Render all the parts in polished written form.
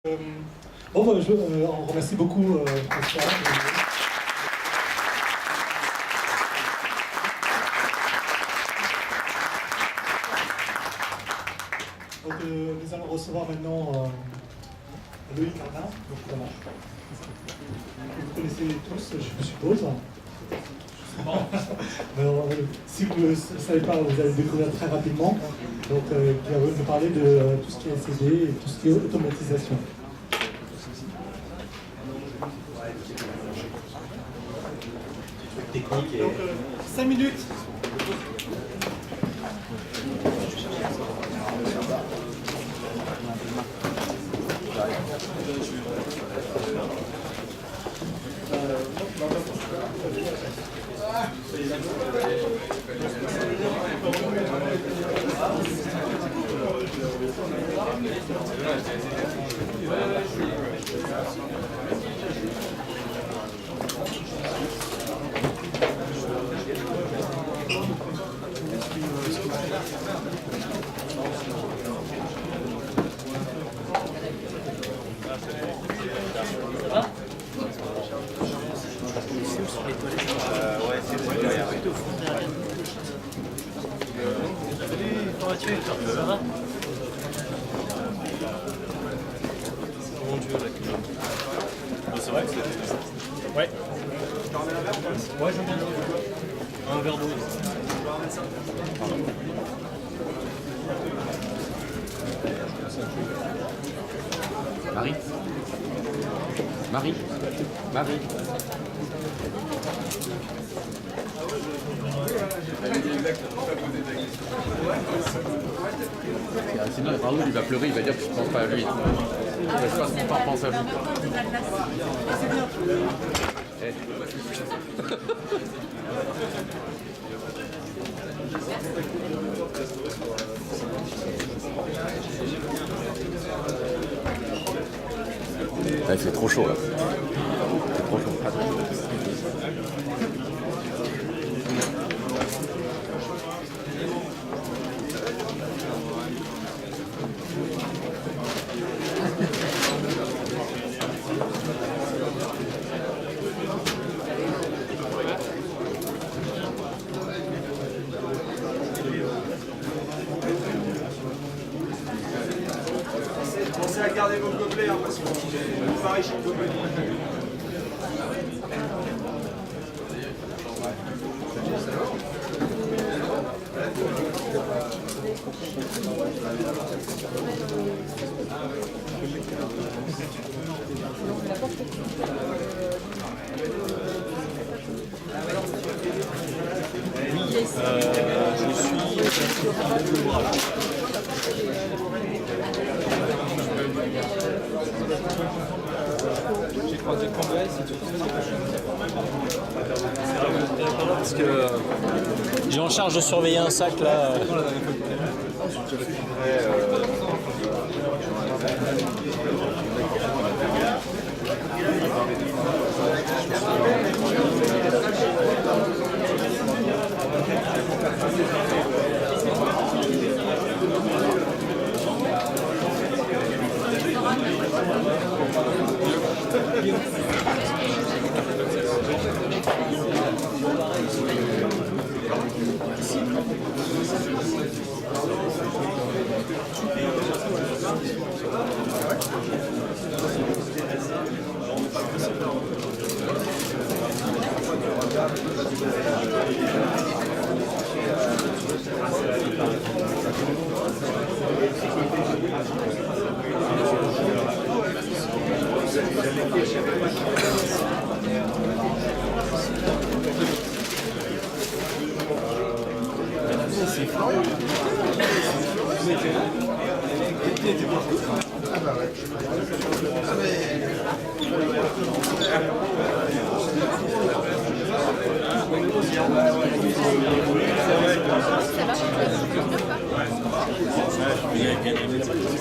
On remercie beaucoup François. Donc, nous allons recevoir maintenant Loïc Cardin. Voilà. Vous connaissez tous, je suppose. Alors, si vous ne le savez pas, vous allez le découvrir très rapidement. Donc, qui va nous parler de tout ce qui est SCD et tout ce qui est automatisation. Technique et... Donc, 5 minutes. C'est vrai que c'est... Ouais. Ouais, j'aime bien. Un verre d'eau. Marie. Marie. Marie. Sinon, Raoul, il va pleurer, il va dire que je ne pense pas à lui. Je passe mon temps à penser à lui. Là, il fait trop chaud là. C'est trop chaud. Pensez à garder vos gobelets, hein, parce que c'est pareil chez vous. Parce que j'ai en charge de surveiller un sac là.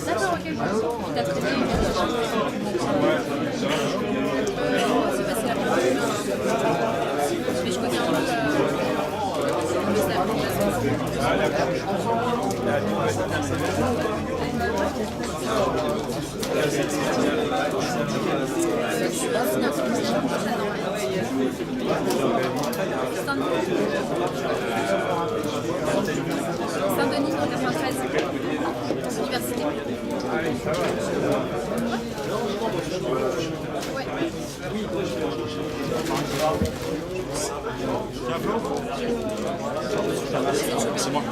D'accord, ok. T'as traité une c'est facile à faire. Mais je connais un peu. Saint-Denis, Saint-Denis, 93. Université. Ouais. C'est moi.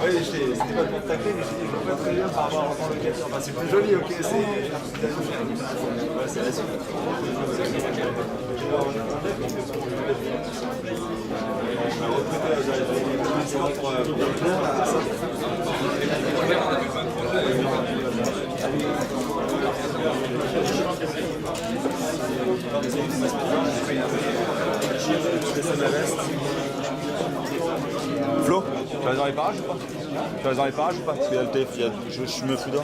Oui, c'était pas pour tacler, mais je vois pas très bien par rapport à l'enfant locateur. Enfin, c'est plus joli, ok, c'est la suite. Flo, tu vas dans les parages ou pas? Tu vas dans les parages ou pas? Parce qu'il y a le TF, je me fous d'or.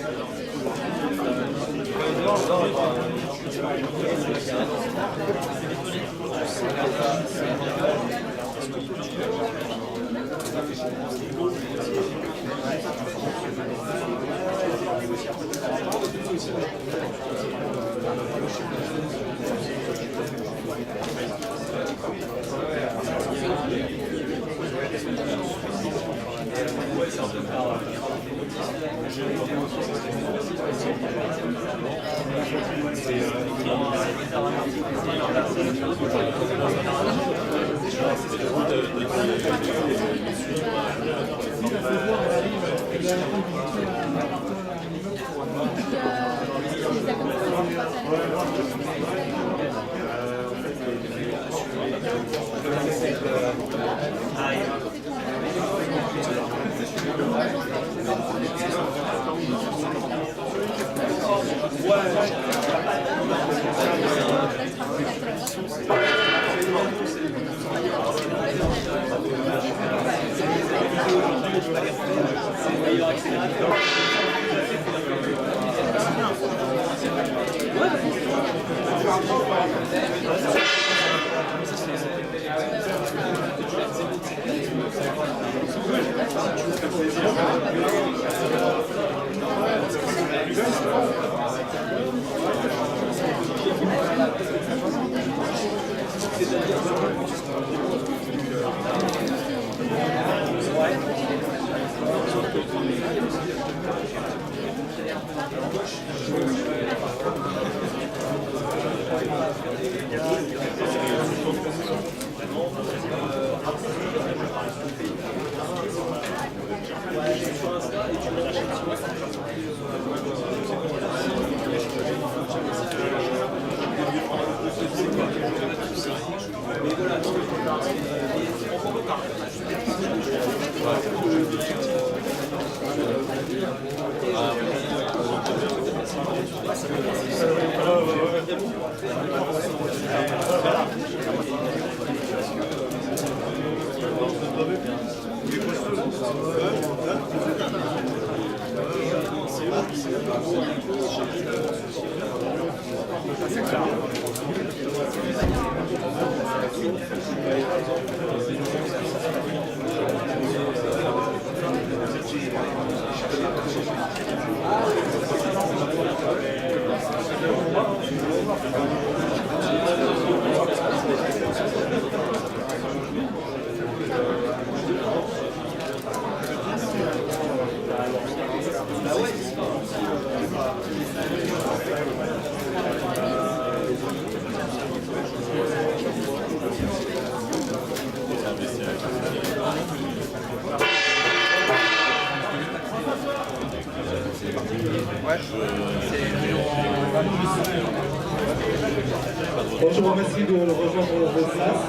Bon, je vous remercie de rejoindre vos places.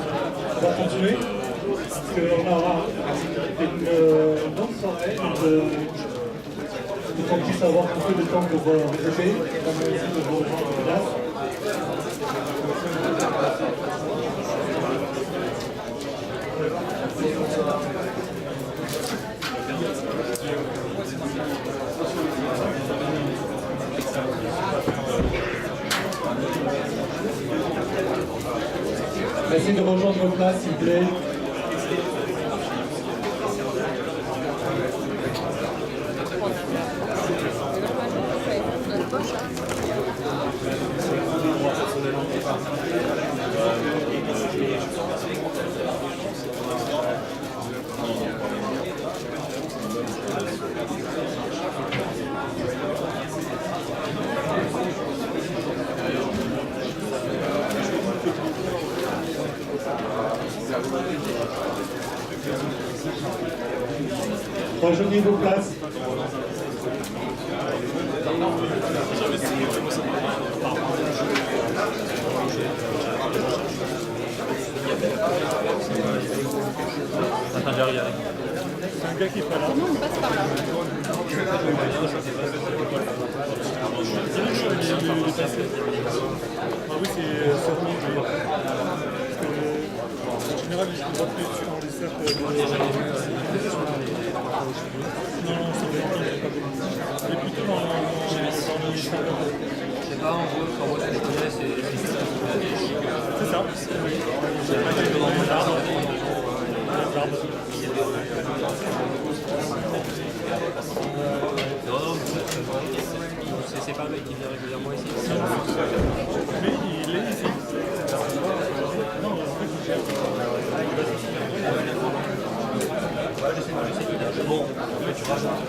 On va continuer. Parce qu'on aura une bonne soirée. Donc, qu'on puisse avoir un peu de temps pour répéter, comme aussi de vous rejoindre vos places. Merci de rejoindre vos places, s'il vous plaît. Rejoignez vos places. Attends, j'ai regardé. C'est un gars qui est pas là. Comment on passe par là? Ah oui, c'est rouge. En général, je ne vois plus sur les cercles. Non, c'est vrai, il est plutôt dans le C'est pas en gros, quand moi je les connais, c'est ça. C'est dans l'arbre. Non, c'est pas le mec qui vient régulièrement ici. Mais il est ici. Non, en fait, il gère. Je sais qu'il a. Bon, tu rajoutes.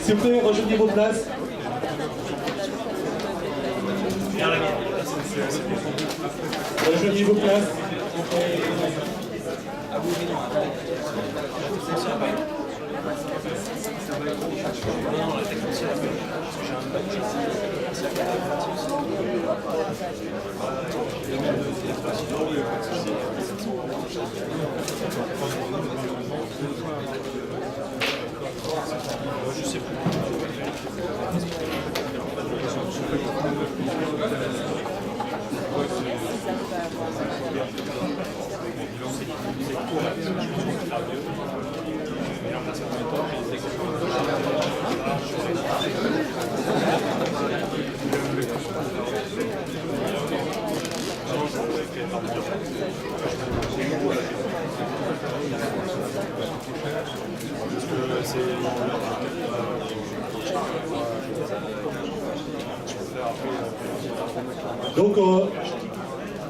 S'il vous plaît, rejoignez vos places. Rejoignez vos places. Je sais plus. Donc,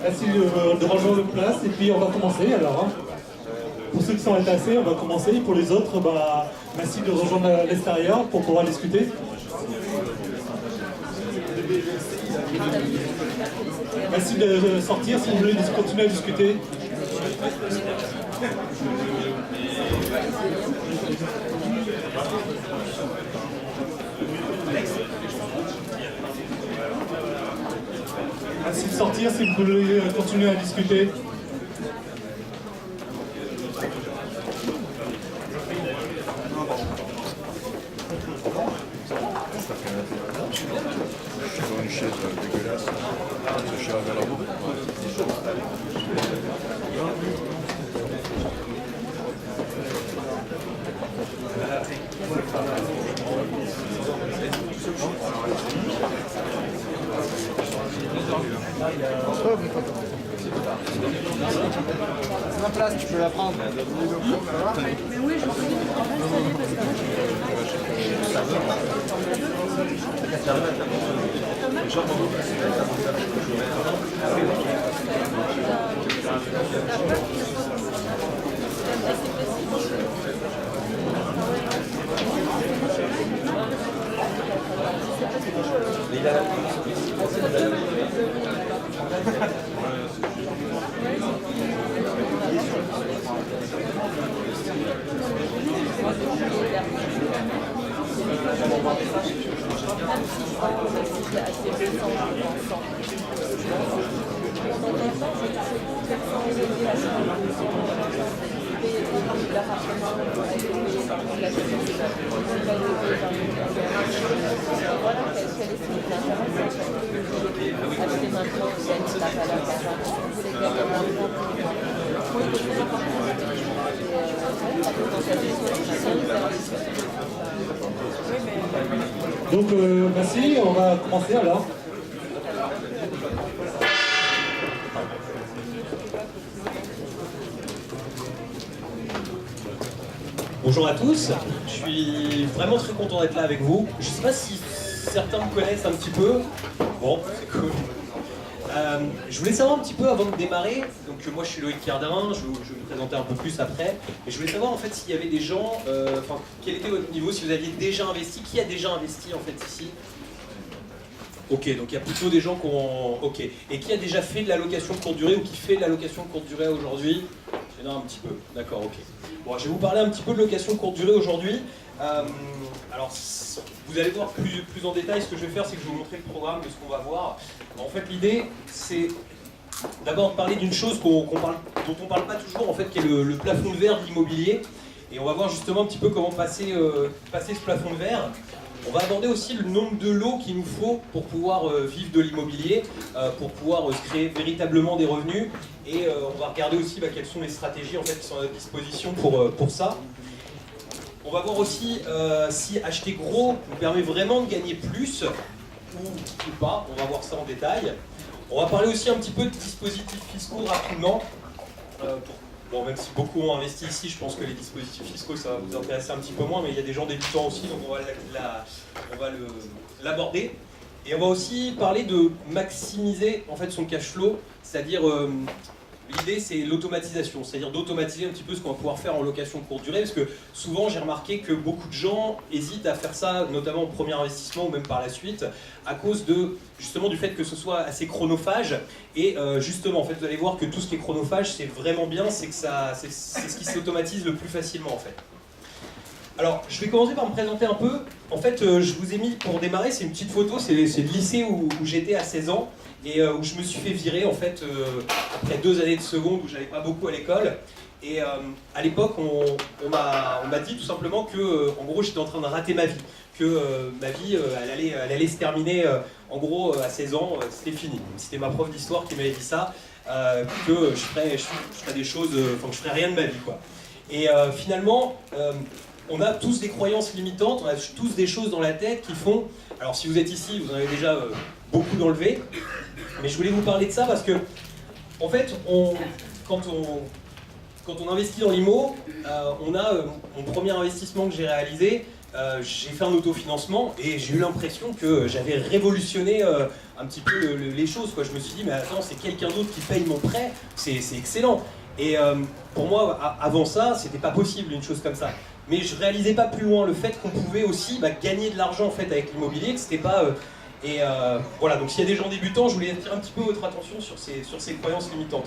merci de rejoindre vos places et puis on va commencer alors. Hein. Pour ceux qui sont entassés, on va commencer. Pour les autres, bah, merci de rejoindre à l'extérieur pour pouvoir discuter. Merci de sortir si vous voulez continuer à discuter. Merci de sortir si vous voulez continuer à discuter. Une chaise dégueulasse. Je suis arrivé à la boue. C'est ma place, tu peux la prendre. Mais oui, je me suis dit, on va essayer parce que Donc merci, on va commencer alors. Bonjour à tous, je suis vraiment très content d'être là avec vous. Je ne sais pas si certains me connaissent un petit peu. Bon, c'est cool. Je voulais savoir un petit peu avant de démarrer, donc moi je suis Loïc Cardin, je vais me présenter un peu plus après, mais je voulais savoir en fait s'il y avait des gens, quel était votre niveau, si vous aviez déjà investi, qui a déjà investi en fait ici? Ok, donc il y a plutôt des gens qui ont... Ok, et qui a déjà fait de la location de courte durée ou qui fait de la location de courte durée aujourd'hui? Il y en a un petit peu, d'accord, ok. Bon, je vais vous parler un petit peu de location de courte durée aujourd'hui. Alors, vous allez voir plus en détail. Ce que je vais faire, c'est que je vais vous montrer le programme de ce qu'on va voir. En fait, l'idée, c'est d'abord de parler d'une chose dont on ne parle pas toujours, en fait, qui est le plafond de verre de l'immobilier. Et on va voir justement un petit peu comment passer ce plafond de verre. On va aborder aussi le nombre de lots qu'il nous faut pour pouvoir vivre de l'immobilier, pour pouvoir se créer véritablement des revenus. Et on va regarder aussi quelles sont les stratégies en fait, qui sont à notre disposition pour ça. On va voir aussi si acheter gros nous permet vraiment de gagner plus ou pas. On va voir ça en détail. On va parler aussi un petit peu de dispositifs fiscaux rapidement. Bon, même si beaucoup ont investi ici, je pense que les dispositifs fiscaux, ça va vous intéresser un petit peu moins, mais il y a des gens débutants aussi, donc on va l'aborder. Et on va aussi parler de maximiser en fait, son cash flow, c'est-à-dire l'idée c'est l'automatisation, c'est-à-dire d'automatiser un petit peu ce qu'on va pouvoir faire en location de courte durée, parce que souvent j'ai remarqué que beaucoup de gens hésitent à faire ça, notamment au premier investissement ou même par la suite, à cause justement du fait que ce soit assez chronophage. Et justement, en fait, vous allez voir que tout ce qui est chronophage, c'est vraiment bien, c'est ce qui s'automatise le plus facilement en fait. Alors, je vais commencer par me présenter un peu. En fait, je vous ai mis, pour démarrer, c'est une petite photo, c'est le lycée où j'étais à 16 ans, et où je me suis fait virer, en fait, après 2 années de seconde où j'allais pas beaucoup à l'école. Et à l'époque, on m'a dit tout simplement que, en gros, j'étais en train de rater ma vie. Que ma vie, elle allait se terminer, en gros, à 16 ans, c'était fini. C'était ma prof d'histoire qui m'avait dit ça, que je ferais des choses, que je ferais rien de ma vie, quoi. Et finalement, on a tous des croyances limitantes, on a tous des choses dans la tête qui font... Alors si vous êtes ici, vous en avez déjà beaucoup d'enlevés, mais je voulais vous parler de ça parce que, en fait, quand on investit dans l'IMO, on a mon premier investissement que j'ai réalisé, j'ai fait un autofinancement et j'ai eu l'impression que j'avais révolutionné un petit peu les choses, quoi. Je me suis dit, mais attends, c'est quelqu'un d'autre qui paye mon prêt, c'est excellent. Et pour moi, avant ça, c'était pas possible une chose comme ça. Mais je réalisais pas plus loin le fait qu'on pouvait aussi gagner de l'argent en fait avec l'immobilier, que c'était pas... voilà, donc s'il y a des gens débutants, je voulais attirer un petit peu votre attention sur ces croyances limitantes.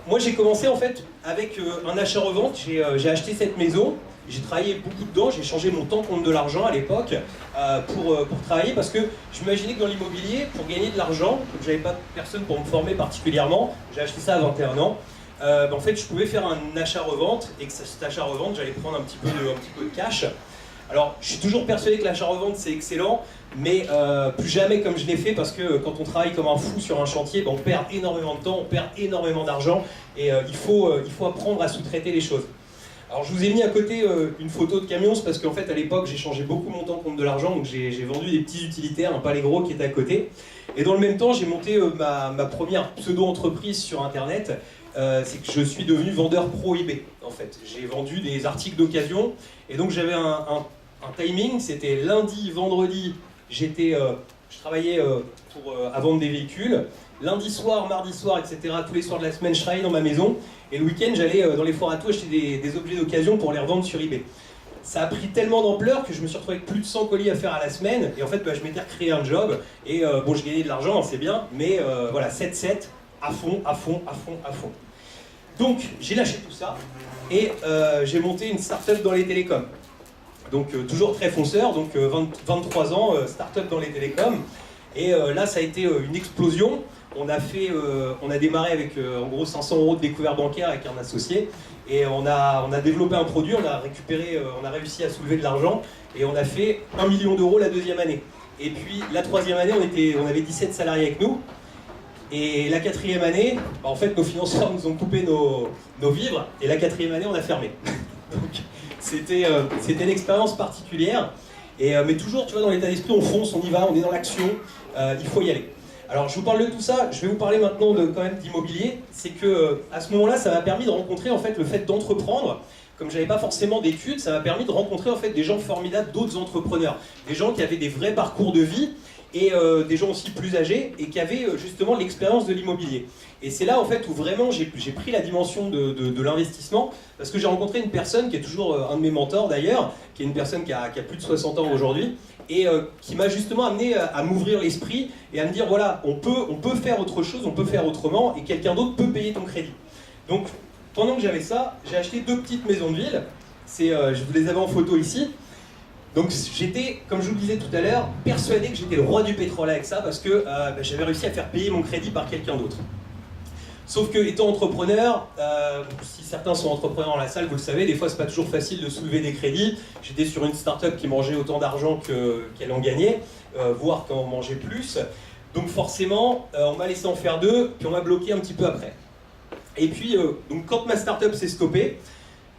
Moi j'ai commencé en fait avec un achat-revente, j'ai acheté cette maison, j'ai travaillé beaucoup dedans, j'ai changé mon temps contre de l'argent à l'époque pour travailler parce que je m'imaginais que dans l'immobilier, pour gagner de l'argent, comme j'avais pas personne pour me former particulièrement, j'ai acheté ça à 21 ans, en fait je pouvais faire un achat-revente et que cet achat-revente j'allais prendre un petit peu de cash. Alors je suis toujours persuadé que l'achat-revente c'est excellent, mais plus jamais comme je l'ai fait parce que quand on travaille comme un fou sur un chantier, on perd énormément de temps, on perd énormément d'argent et il faut apprendre à sous-traiter les choses. Alors je vous ai mis à côté une photo de camion, c'est parce qu'en fait à l'époque j'ai changé beaucoup mon temps contre de l'argent, donc j'ai vendu des petits utilitaires, pas les gros qui étaient à côté. Et dans le même temps j'ai monté ma première pseudo-entreprise sur internet, c'est que je suis devenu vendeur pro eBay en fait. J'ai vendu des articles d'occasion et donc j'avais un timing, c'était lundi, vendredi, je travaillais à vendre des véhicules. Lundi soir, mardi soir, etc., tous les soirs de la semaine, je travaillais dans ma maison. Et le week-end, j'allais dans les foires à tout acheter des objets d'occasion pour les revendre sur eBay. Ça a pris tellement d'ampleur que je me suis retrouvé avec plus de 100 colis à faire à la semaine. Et en fait, je m'étais recréé un job. Et bon, je gagnais de l'argent, c'est bien. Mais voilà, 7-7, à fond. Donc, j'ai lâché tout ça. Et j'ai monté une start-up dans les télécoms. Donc, toujours très fonceur. Donc, 23 ans, start-up dans les télécoms. Et là, ça a été une explosion. On a démarré avec en gros 500 € de découvert bancaire avec un associé et on a développé un produit, on a réussi à soulever de l'argent et on a fait 1 million d'euros la 2e année. Et puis la 3e année, on avait 17 salariés avec nous et la 4e année, en fait nos financeurs nous ont coupé nos vivres et la 4e année on a fermé. Donc c'était une expérience particulière. Mais toujours, tu vois, dans l'état d'esprit, on fonce, on y va, on est dans l'action, il faut y aller. Alors je vous parle de tout ça, je vais vous parler maintenant quand même d'immobilier. C'est que à ce moment-là, ça m'a permis de rencontrer en fait le fait d'entreprendre. Comme j'avais pas forcément d'études, ça m'a permis de rencontrer en fait des gens formidables, d'autres entrepreneurs, des gens qui avaient des vrais parcours de vie et des gens aussi plus âgés et qui avaient justement l'expérience de l'immobilier. Et c'est là en fait où vraiment j'ai pris la dimension de l'investissement, parce que j'ai rencontré une personne qui est toujours un de mes mentors d'ailleurs, qui est une personne qui a plus de 60 ans aujourd'hui, et qui m'a justement amené à m'ouvrir l'esprit et à me dire voilà, on peut faire autre chose, on peut faire autrement, et quelqu'un d'autre peut payer ton crédit. Donc pendant que j'avais ça, j'ai acheté 2 petites maisons de ville, je vous les avais en photo ici. Donc j'étais, comme je vous le disais tout à l'heure, persuadé que j'étais le roi du pétrole avec ça, parce que j'avais réussi à faire payer mon crédit par quelqu'un d'autre. Sauf que, étant entrepreneur, si certains sont entrepreneurs dans la salle, vous le savez, des fois c'est pas toujours facile de soulever des crédits. J'étais sur une start-up qui mangeait autant d'argent qu'elle en gagnait, voire qu'en mangeait plus. Donc forcément, on m'a laissé en faire 2, puis on m'a bloqué un petit peu après. Et puis, donc quand ma start-up s'est stoppée,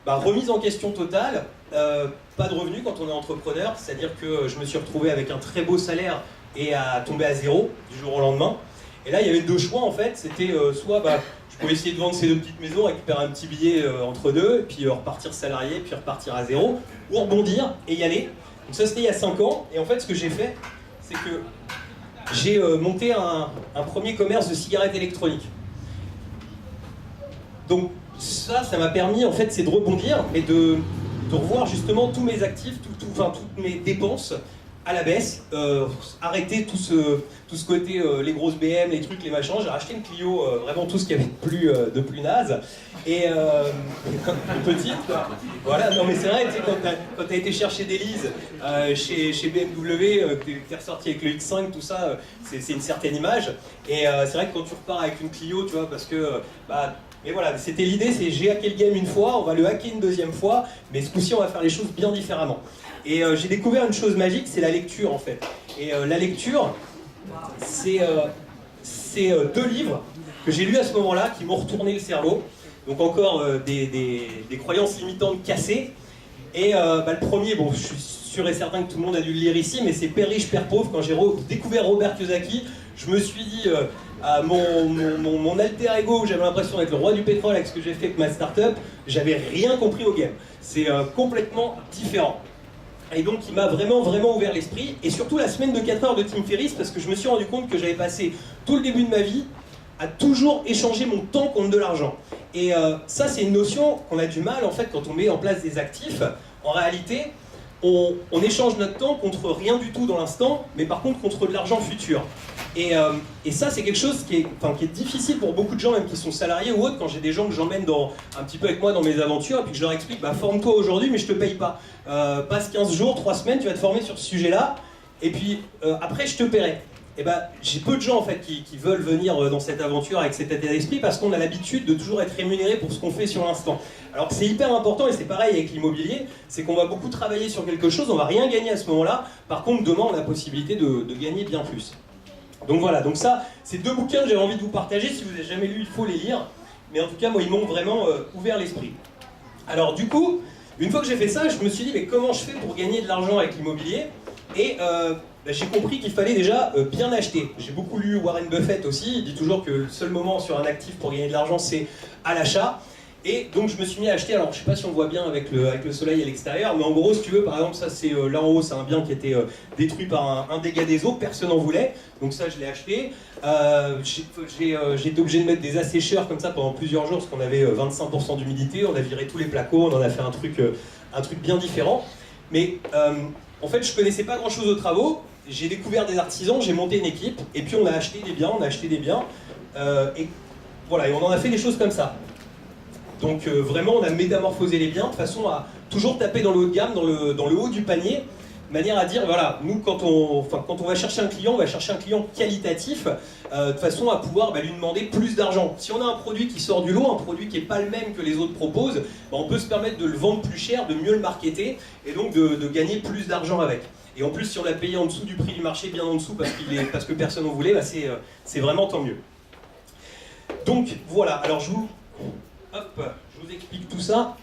remise en question totale, pas de revenus quand on est entrepreneur, c'est-à-dire que je me suis retrouvé avec un très beau salaire et à tomber à zéro du jour au lendemain. Et là, il y avait 2 choix en fait, c'était soit je pouvais essayer de vendre ces 2 petites maisons, récupérer un petit billet entre deux, et puis repartir salarié, puis repartir à zéro, ou rebondir et y aller. Donc ça c'était il y a 5 ans, et en fait ce que j'ai fait, c'est que j'ai monté un premier commerce de cigarettes électroniques. Donc ça m'a permis en fait, c'est de rebondir et de revoir justement tous mes actifs, toutes mes dépenses à la baisse, arrêter tout ce côté, les grosses BM, les trucs, les machins. J'ai racheté une Clio, vraiment tout ce qu'il y avait de plus naze, et une petite, quoi. Voilà, non mais c'est vrai, tu sais, quand t'as été chercher des leases chez BMW, que t'es ressorti avec le X5, tout ça, c'est une certaine image, et c'est vrai que quand tu repars avec une Clio, tu vois, parce que, mais voilà, c'était l'idée, c'est j'ai hacké le game une fois, on va le hacker une deuxième fois, mais ce coup-ci on va faire les choses bien différemment. Et j'ai découvert une chose magique, c'est la lecture en fait. Et la lecture, c'est 2 livres que j'ai lus à ce moment-là qui m'ont retourné le cerveau. Donc encore des croyances limitantes cassées. Et le premier, bon, je suis sûr et certain que tout le monde a dû le lire ici, mais c'est Père riche, Père pauvre. Quand j'ai découvert Robert Kiyosaki, je me suis dit, mon alter ego, j'avais l'impression d'être le roi du pétrole avec ce que j'ai fait avec ma start-up, j'avais rien compris au game. C'est complètement différent. Et donc il m'a vraiment ouvert l'esprit, et surtout la semaine de 4 heures de Tim Ferriss, parce que je me suis rendu compte que j'avais passé tout le début de ma vie à toujours échanger mon temps contre de l'argent. Et ça c'est une notion qu'on a du mal en fait quand on met en place des actifs. En réalité, on échange notre temps contre rien du tout dans l'instant, mais par contre contre de l'argent futur. Et ça c'est quelque chose qui est difficile pour beaucoup de gens, même qui sont salariés ou autres. Quand j'ai des gens que j'emmène un petit peu avec moi dans mes aventures, et puis que je leur explique, forme-toi aujourd'hui mais je te paye pas. Passe 15 jours, 3 semaines, tu vas te former sur ce sujet-là, et puis après je te paierai. Et j'ai peu de gens en fait qui veulent venir dans cette aventure avec cet état d'esprit, parce qu'on a l'habitude de toujours être rémunéré pour ce qu'on fait sur l'instant. Alors que c'est hyper important, et c'est pareil avec l'immobilier, c'est qu'on va beaucoup travailler sur quelque chose, on va rien gagner à ce moment-là, par contre demain on a la possibilité de gagner bien plus. Donc voilà, donc ça, c'est 2 bouquins que j'avais envie de vous partager. Si vous n'avez jamais lu, il faut les lire, mais en tout cas moi ils m'ont vraiment ouvert l'esprit. Alors du coup, une fois que j'ai fait ça, je me suis dit mais comment je fais pour gagner de l'argent avec l'immobilier? Et j'ai compris qu'il fallait déjà bien acheter. J'ai beaucoup lu Warren Buffett aussi, il dit toujours que le seul moment sur un actif pour gagner de l'argent c'est à l'achat. Et donc je me suis mis à acheter, alors je sais pas si on voit bien avec le soleil à l'extérieur, mais en gros si tu veux, par exemple ça c'est là en haut, c'est un bien qui a été détruit par un dégât des eaux, personne n'en voulait, donc ça je l'ai acheté. J'ai été obligé de mettre des assécheurs comme ça pendant plusieurs jours, parce qu'on avait 25% d'humidité, on a viré tous les placos, on en a fait un truc bien différent. Mais en fait je connaissais pas grand chose aux travaux, j'ai découvert des artisans, j'ai monté une équipe, et puis on a acheté des biens, et voilà, et on en a fait des choses comme ça. Donc vraiment on a métamorphosé les biens de façon à toujours taper dans le haut de gamme, dans le haut du panier, de manière à dire voilà, nous quand on va chercher un client, on va chercher un client qualitatif, de façon à pouvoir lui demander plus d'argent. Si on a un produit qui sort du lot, un produit qui n'est pas le même que les autres proposent, on peut se permettre de le vendre plus cher, de mieux le marketer, et donc de gagner plus d'argent avec. Et en plus si on l'a payé en dessous du prix du marché, bien en dessous parce que personne n'en voulait, c'est vraiment tant mieux. Donc voilà, alors je vous vous explique tout ça.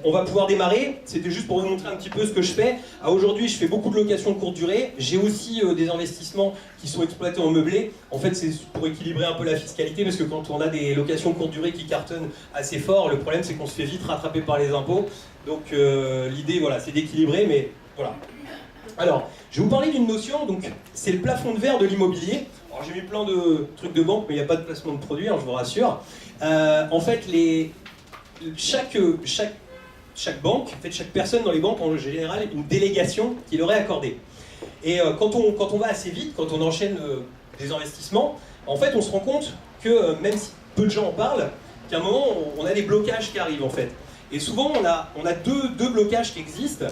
On va pouvoir démarrer. C'était juste pour vous montrer un petit peu ce que je fais. Aujourd'hui, je fais beaucoup de locations courte durée. J'ai aussi des investissements qui sont exploités en meublé. En fait, c'est pour équilibrer un peu la fiscalité, parce que quand on a des locations courte durée qui cartonnent assez fort, le problème c'est qu'on se fait vite rattraper par les impôts. Donc l'idée, voilà, c'est d'équilibrer, mais voilà. Alors, je vais vous parler d'une notion, donc c'est le plafond de verre de l'immobilier. Alors j'ai mis plein de trucs de banque, mais il n'y a pas de placement de produits, hein, je vous rassure. En fait, chaque banque, en fait, chaque personne dans les banques en général a une délégation qui leur est accordée. Et quand on va assez vite, quand on enchaîne des investissements, en fait on se rend compte que même si peu de gens en parlent, qu'à un moment on a des blocages qui arrivent en fait. Et souvent on a deux blocages qui existent.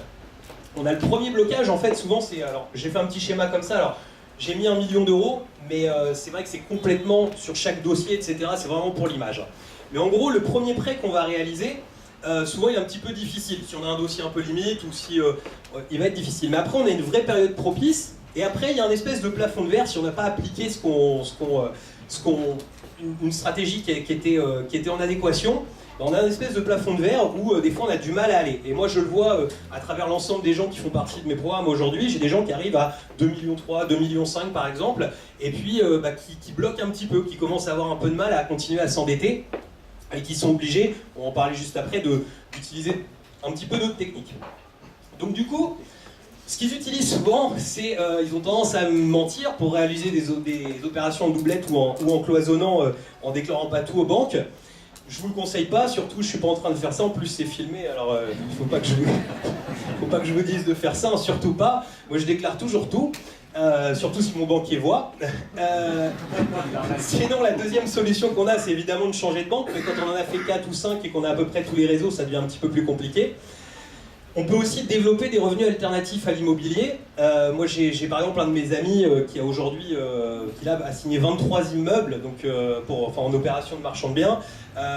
On a le premier blocage en fait, souvent c'est, alors j'ai fait un petit schéma comme ça, alors j'ai mis 1 million d'euros, mais c'est vrai que c'est complètement sur chaque dossier, etc. C'est vraiment pour l'image. Mais en gros, le premier prêt qu'on va réaliser, souvent il est un petit peu difficile. Si on a un dossier un peu limite ou si il va être difficile. Mais après, on a une vraie période propice. Et après, il y a un espèce de plafond de verre si on n'a pas appliqué une stratégie qui était en adéquation. On a une espèce de plafond de verre où des fois on a du mal à aller. Et moi je le vois à travers l'ensemble des gens qui font partie de mes programmes aujourd'hui. J'ai des gens qui arrivent à 2,3 millions, 2,5 millions par exemple, et puis qui bloquent un petit peu, qui commencent à avoir un peu de mal à continuer à s'endetter, et qui sont obligés, on va en parler juste après, d'utiliser un petit peu d'autres techniques. Donc du coup, ce qu'ils utilisent souvent, c'est ils ont tendance à mentir pour réaliser des opérations en doublette ou en cloisonnant, en déclarant pas tout aux banques. Je vous le conseille pas, surtout je suis pas en train de faire ça, en plus c'est filmé, alors il faut pas que je vous dise de faire ça, hein, surtout pas. Moi je déclare toujours tout, surtout si mon banquier voit. Sinon la deuxième solution qu'on a, c'est évidemment de changer de banque, mais quand on en a fait 4 ou 5 et qu'on a à peu près tous les réseaux, ça devient un petit peu plus compliqué. On peut aussi développer des revenus alternatifs à l'immobilier. Moi, j'ai par exemple un de mes amis qui a aujourd'hui a signé 23 immeubles donc, en opération de marchand de biens.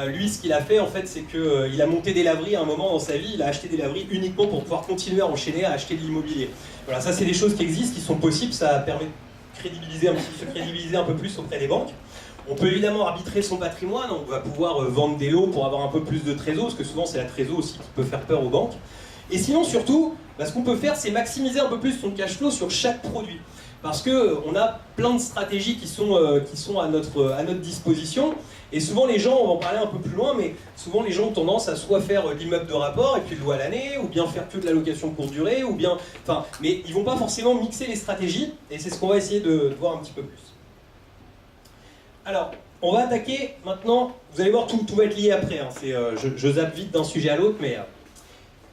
Lui, ce qu'il a fait, en fait, c'est qu'il a monté des laveries à un moment dans sa vie. Il a acheté des laveries uniquement pour pouvoir continuer à enchaîner à acheter de l'immobilier. Voilà, ça, c'est des choses qui existent, qui sont possibles. Ça permet de se crédibiliser un peu plus auprès des banques. On peut évidemment arbitrer son patrimoine. On va pouvoir vendre des lots pour avoir un peu plus de trésor, parce que souvent, c'est la trésor aussi qui peut faire peur aux banques. Et sinon, surtout, ce qu'on peut faire, c'est maximiser un peu plus son cash flow sur chaque produit. Parce qu'on a plein de stratégies qui sont à notre disposition. Et souvent, les gens, on va en parler un peu plus loin, mais souvent, les gens ont tendance à soit faire l'immeuble de rapport et puis le louer à l'année, ou bien faire que de la location courte durée, ou bien... mais ils ne vont pas forcément mixer les stratégies, et c'est ce qu'on va essayer de voir un petit peu plus. Alors, on va attaquer maintenant, vous allez voir, tout va être lié après. Hein. Je zappe vite d'un sujet à l'autre, mais...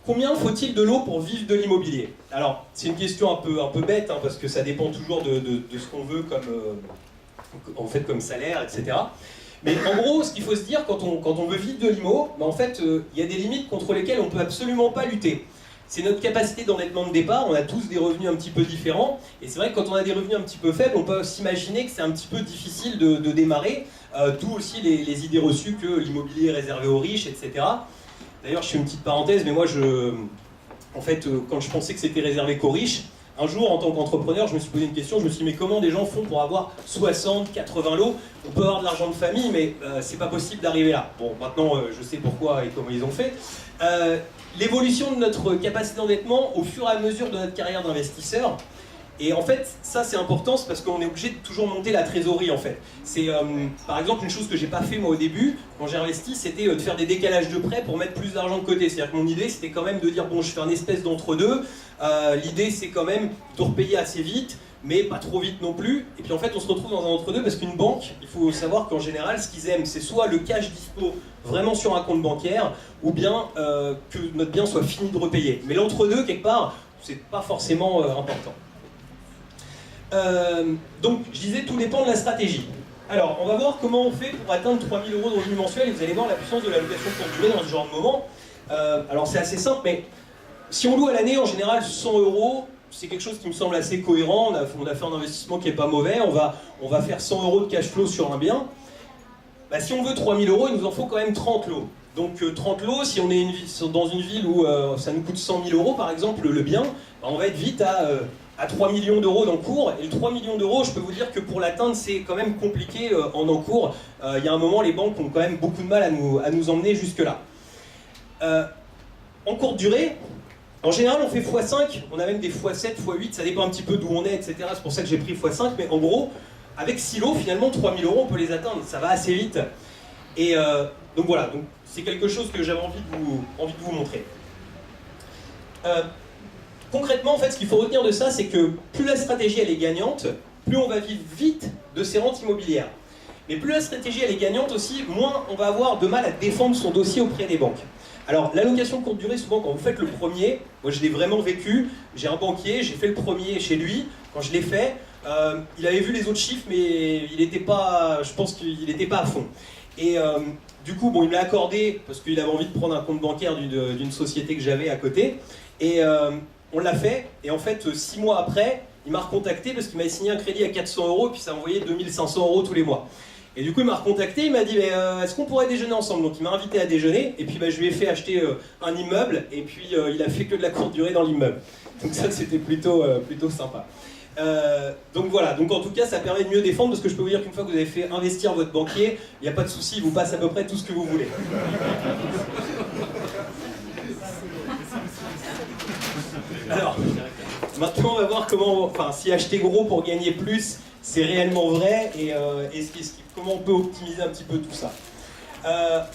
Combien faut-il de lots pour vivre de l'immobilier? Alors, c'est une question un peu bête, hein, parce que ça dépend toujours de ce qu'on veut comme salaire, etc. Mais en gros, ce qu'il faut se dire, quand on veut vivre de l'IMO, en fait, il y a des limites contre lesquelles on ne peut absolument pas lutter. C'est notre capacité d'endettement de départ, on a tous des revenus un petit peu différents, et c'est vrai que quand on a des revenus un petit peu faibles, on peut s'imaginer que c'est un petit peu difficile de démarrer, d'où aussi les idées reçues que l'immobilier est réservé aux riches, etc. D'ailleurs, je fais une petite parenthèse, mais moi, quand je pensais que c'était réservé qu'aux riches, un jour, en tant qu'entrepreneur, je me suis posé une question, je me suis dit, mais comment des gens font pour avoir 60, 80 lots? On peut avoir de l'argent de famille, mais c'est pas possible d'arriver là. Bon, maintenant, je sais pourquoi et comment ils ont fait. L'évolution de notre capacité d'endettement au fur et à mesure de notre carrière d'investisseur, et en fait, ça c'est important, c'est parce qu'on est obligé de toujours monter la trésorerie en fait. C'est par exemple une chose que j'ai pas fait moi au début, quand j'ai investi, c'était de faire des décalages de prêts pour mettre plus d'argent de côté. C'est-à-dire que mon idée c'était quand même de dire bon, je fais un espèce d'entre-deux, l'idée c'est quand même de repayer assez vite, mais pas trop vite non plus. Et puis en fait on se retrouve dans un entre-deux parce qu'une banque, il faut savoir qu'en général ce qu'ils aiment c'est soit le cash dispo vraiment sur un compte bancaire, ou bien que notre bien soit fini de repayer. Mais l'entre-deux quelque part, c'est pas forcément important. Donc, je disais, tout dépend de la stratégie. Alors, on va voir comment on fait pour atteindre 3 000 € de revenus mensuels, et vous allez voir la puissance de la location courte durée dans ce genre de moment. Alors, c'est assez simple, mais si on loue à l'année, en général, 100 €, c'est quelque chose qui me semble assez cohérent. On a fait un investissement qui n'est pas mauvais, on va faire 100 € de cash flow sur un bien. Si on veut 3 000 €, il nous en faut quand même 30 lots. Donc 30 lots, si on est dans une ville où ça nous coûte 100 000 € par exemple, le bien, on va être vite à 3 millions d'euros d'encours. Et le 3 millions d'euros, je peux vous dire que pour l'atteindre, c'est quand même compliqué en encours. Il y a un moment, les banques ont quand même beaucoup de mal à nous emmener jusque-là. En courte durée, en général on fait x5, on a même des x7, x8, ça dépend un petit peu d'où on est, etc. C'est pour ça que j'ai pris x5, mais en gros, avec Silo, finalement 3000 € on peut les atteindre, ça va assez vite. Et donc voilà, donc c'est quelque chose que j'avais envie de vous montrer. Concrètement, en fait, ce qu'il faut retenir de ça, c'est que plus la stratégie elle est gagnante, plus on va vivre vite de ses rentes immobilières. Mais plus la stratégie elle est gagnante aussi, moins on va avoir de mal à défendre son dossier auprès des banques. Alors, l'allocation courte durée, souvent quand vous faites le premier, moi je l'ai vraiment vécu, j'ai un banquier, j'ai fait le premier chez lui, quand je l'ai fait, il avait vu les autres chiffres, mais il n'était pas, je pense qu'il n'était pas à fond. Et du coup, bon, il me l'a accordé parce qu'il avait envie de prendre un compte bancaire d'une société que j'avais à côté. Et on l'a fait, et en fait, 6 mois après, il m'a recontacté parce qu'il m'avait signé un crédit à 400 € et puis ça envoyait 2500 € tous les mois. Et du coup, il m'a recontacté, il m'a dit est-ce qu'on pourrait déjeuner ensemble? Donc il m'a invité à déjeuner, et puis je lui ai fait acheter un immeuble, et puis il a fait que de la courte durée dans l'immeuble. Donc ça, c'était plutôt sympa. Donc voilà, donc en tout cas, ça permet de mieux défendre, parce que je peux vous dire qu'une fois que vous avez fait investir votre banquier, il n'y a pas de souci, il vous passe à peu près tout ce que vous voulez. Alors, maintenant on va voir si acheter gros pour gagner plus, c'est réellement vrai, et comment on peut optimiser un petit peu tout ça.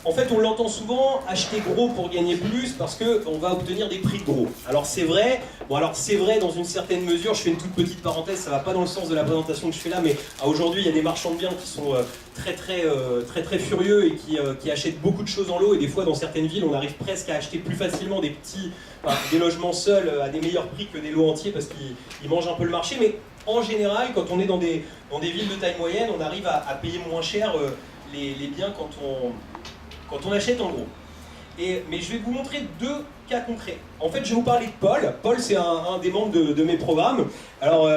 En fait, on l'entend souvent, acheter gros pour gagner plus, parce qu'on va obtenir des prix de gros. Alors c'est vrai, c'est vrai dans une certaine mesure, je fais une toute petite parenthèse, ça va pas dans le sens de la présentation que je fais là, mais aujourd'hui il y a des marchands de biens qui sont très furieux et qui achètent beaucoup de choses en lot, et des fois dans certaines villes on arrive presque à acheter plus facilement des logements seuls à des meilleurs prix que des lots entiers, parce qu'ils mangent un peu le marché. Mais en général, quand on est dans des villes de taille moyenne, on arrive à payer moins cher les biens quand on achète en gros. Mais je vais vous montrer 2 cas concrets. En fait, je vais vous parler de Paul. Paul, c'est un des membres de mes programmes. Alors,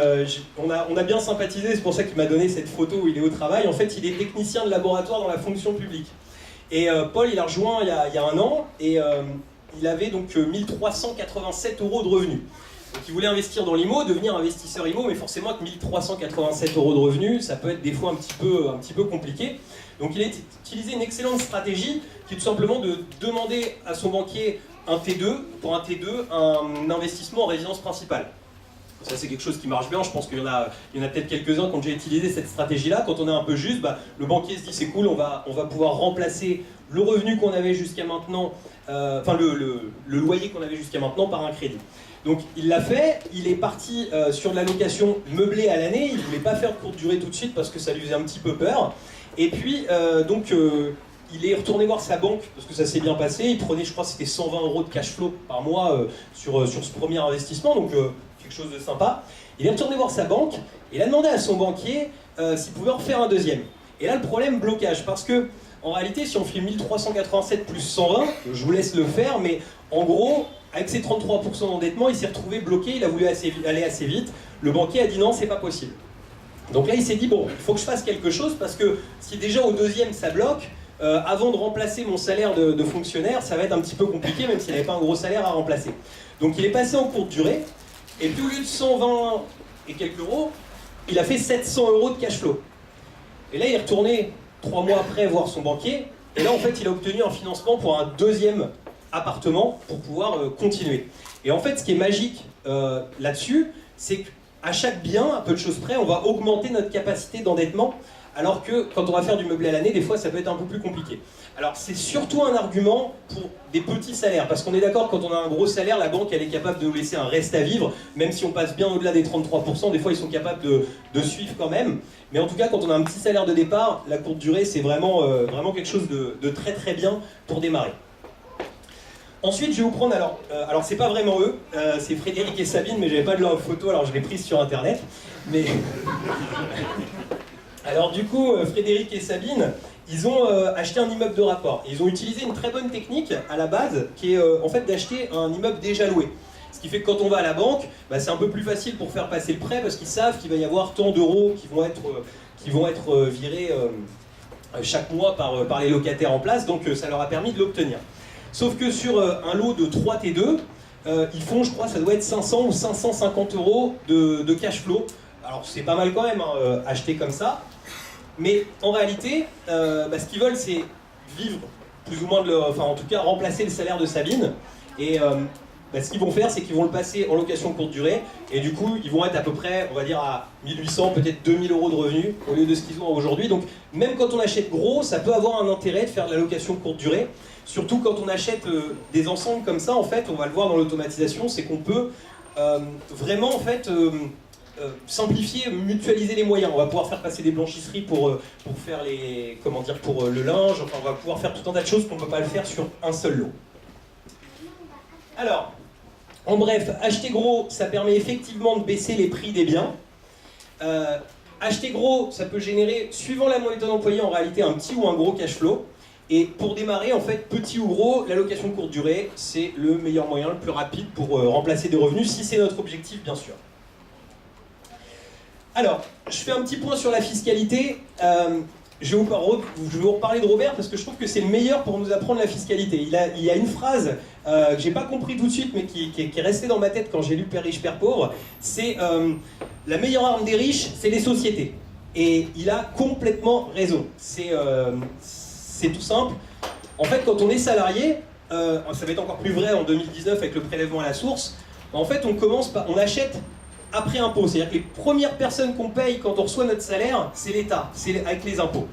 on a bien sympathisé, c'est pour ça qu'il m'a donné cette photo où il est au travail. En fait, il est technicien de laboratoire dans la fonction publique. Et Paul, il a rejoint il y a 1 an, et il avait donc 1387 € de revenus. Donc il voulait investir dans l'IMO, devenir investisseur IMO, mais forcément avec 1387 € de revenus, ça peut être des fois un petit peu compliqué. Donc il a utilisé une excellente stratégie qui est tout simplement de demander à son banquier un T2, pour un T2, un investissement en résidence principale. Ça c'est quelque chose qui marche bien, je pense qu'il y en a peut-être quelques-uns qui ont déjà utilisé cette stratégie-là. Quand on est un peu juste, le banquier se dit c'est cool, on va pouvoir remplacer le revenu qu'on avait jusqu'à maintenant, le loyer qu'on avait jusqu'à maintenant par un crédit. Donc il l'a fait, il est parti sur de la location meublée à l'année, il ne voulait pas faire de courte durée tout de suite parce que ça lui faisait un petit peu peur. Et puis il est retourné voir sa banque parce que ça s'est bien passé, il prenait, je crois que c'était 120 € de cash flow par mois sur ce premier investissement, donc quelque chose de sympa. Il est retourné voir sa banque et il a demandé à son banquier s'il pouvait en refaire un deuxième. Et là le problème, blocage, parce que en réalité si on fait 1387 plus 120, je vous laisse le faire, mais en gros, avec ses 33% d'endettement, il s'est retrouvé bloqué, il a voulu aller assez vite. Le banquier a dit non, c'est pas possible. Donc là, il s'est dit, bon, il faut que je fasse quelque chose, parce que si déjà au deuxième ça bloque, avant de remplacer mon salaire de fonctionnaire, ça va être un petit peu compliqué, même s'il n'avait pas un gros salaire à remplacer. Donc il est passé en courte durée, et puis au lieu de 120 et quelques euros, il a fait 700 € de cash flow. Et là, il est retourné 3 mois après voir son banquier, et là, en fait, il a obtenu un financement pour un deuxième appartement pour pouvoir continuer. Et en fait, ce qui est magique là-dessus, c'est qu'à chaque bien, à peu de choses près, on va augmenter notre capacité d'endettement, alors que quand on va faire du meublé à l'année, des fois, ça peut être un peu plus compliqué. Alors, c'est surtout un argument pour des petits salaires, parce qu'on est d'accord, quand on a un gros salaire, la banque, elle est capable de nous laisser un reste à vivre, même si on passe bien au-delà des 33%, des fois, ils sont capables de suivre quand même. Mais en tout cas, quand on a un petit salaire de départ, la courte durée, c'est vraiment quelque chose de très très bien pour démarrer. Ensuite, je vais vous prendre, alors c'est pas vraiment eux, c'est Frédéric et Sabine, mais j'avais pas de leur photo, alors je l'ai prise sur internet. Mais alors du coup, Frédéric et Sabine, ils ont acheté un immeuble de rapport. Ils ont utilisé une très bonne technique à la base, qui est en fait d'acheter un immeuble déjà loué. Ce qui fait que quand on va à la banque, c'est un peu plus facile pour faire passer le prêt, parce qu'ils savent qu'il va y avoir tant d'euros qui vont être virés chaque mois par les locataires en place, donc ça leur a permis de l'obtenir. Sauf que sur un lot de 3 T2, ils font, je crois, ça doit être 500 ou 550 € de cash flow. Alors c'est pas mal quand même, acheter comme ça. Mais en réalité, ce qu'ils veulent, c'est vivre plus ou moins, enfin en tout cas remplacer le salaire de Sabine. Et ce qu'ils vont faire, c'est qu'ils vont le passer en location courte durée, et du coup, ils vont être à peu près, on va dire, à 1800, peut-être 2000 euros de revenus, au lieu de ce qu'ils ont aujourd'hui. Donc, même quand on achète gros, ça peut avoir un intérêt de faire de la location courte durée. Surtout quand on achète des ensembles comme ça, en fait, on va le voir dans l'automatisation, c'est qu'on peut vraiment, en fait, simplifier, mutualiser les moyens. On va pouvoir faire passer des blanchisseries pour faire les, comment dire, pour le linge. Enfin, on va pouvoir faire tout un tas de choses qu'on ne peut pas le faire sur un seul lot. Alors, en bref, acheter gros, ça permet effectivement de baisser les prix des biens. Acheter gros, ça peut générer, suivant la méthode employée, en réalité un petit ou un gros cash flow. Et pour démarrer, en fait, petit ou gros, la location courte durée, c'est le meilleur moyen, le plus rapide pour remplacer des revenus, si c'est notre objectif, bien sûr. Alors, je fais un petit point sur la fiscalité. Je vais vous reparler de Robert parce que je trouve que c'est le meilleur pour nous apprendre la fiscalité. Il y a une phrase que j'ai pas compris tout de suite, mais qui est restée dans ma tête quand j'ai lu Père riche, Père pauvre. C'est la meilleure arme des riches, c'est les sociétés. Et il a complètement raison. C'est tout simple. En fait, quand on est salarié, ça va être encore plus vrai en 2019 avec le prélèvement à la source. En fait, on achète après impôt. C'est-à-dire que les premières personnes qu'on paye quand on reçoit notre salaire, c'est l'État, c'est avec les impôts.